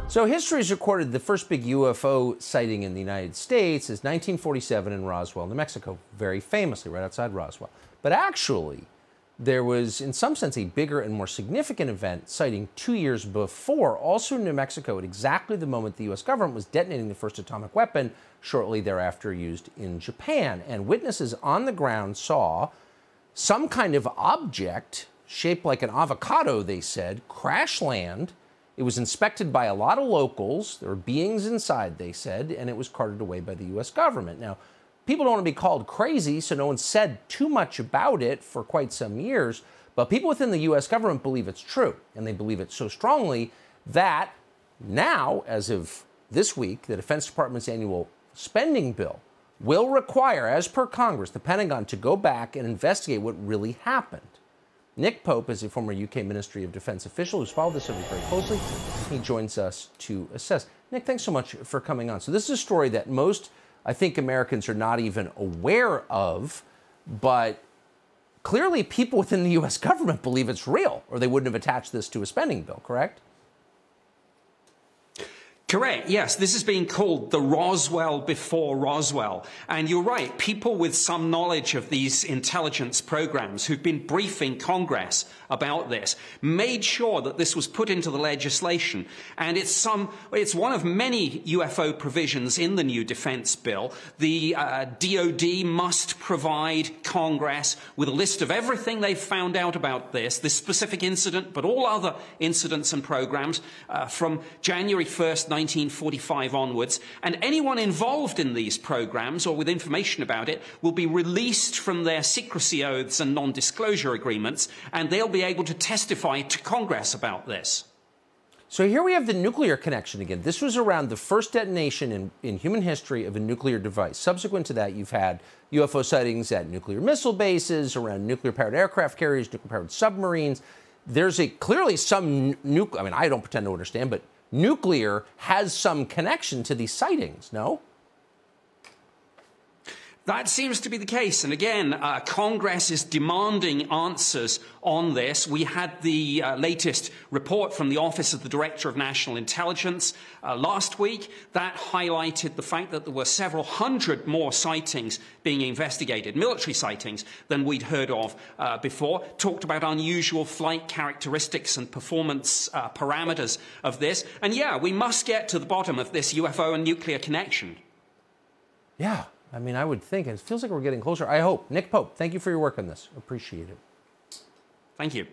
So history has recorded the first big UFO sighting in the United States is 1947 in Roswell, New Mexico, very famously right outside Roswell. But actually, there was, in some sense, a bigger and more significant event sighting 2 years before, also in New Mexico, at exactly the moment the U.S. government was detonating the first atomic weapon, shortly thereafter used in Japan. And witnesses on the ground saw some kind of object shaped like an avocado, they said, crash land. It was inspected by a lot of locals. There were beings inside, they said, and it was carted away by the U.S. government. Now, people don't want to be called crazy, so no one said too much about it for quite some years, but people within the U.S. government believe it's true, and they believe it so strongly that now, as of this week, the Defense Department's annual spending bill will require, as per Congress, the Pentagon to go back and investigate what really happened. Nick Pope is a former UK Ministry of Defense official who's followed this subject very closely. He joins us to assess. Nick, thanks so much for coming on. So this is a story that most, I think, Americans are not even aware of, but clearly people within the U.S. government believe it's real, or they wouldn't have attached this to a spending bill, correct? Correct, yes. This is being called the Roswell before Roswell. And you're right, people with some knowledge of these intelligence programs who've been briefing Congress about this made sure that this was put into the legislation. And it's one of many UFO provisions in the new defense bill. The DoD must provide Congress with a list of everything they've found out about this specific incident, but all other incidents and programs from January 1st, 1945 onwards, and anyone involved in these programs or with information about it will be released from their secrecy oaths and non-disclosure agreements, and they'll be able to testify to Congress about this. So here we have the nuclear connection again. This was around the first detonation in human history of a nuclear device. Subsequent to that, you've had UFO sightings at nuclear missile bases, around nuclear-powered aircraft carriers, nuclear-powered submarines. There's clearly some I mean, I don't pretend to understand, but nuclear has some connection to these sightings, no? That seems to be the case. And again, Congress is demanding answers on this. We had the latest report from the Office of the Director of National Intelligence last week. That highlighted the fact that there were several hundred more sightings being investigated, military sightings, than we'd heard of before. Talked about unusual flight characteristics and performance parameters of this. And yeah, we must get to the bottom of this UFO and nuclear connection. Yeah. I mean, I would think. It feels like we're getting closer. I hope. Nick Pope, thank you for your work on this. Appreciate it. Thank you.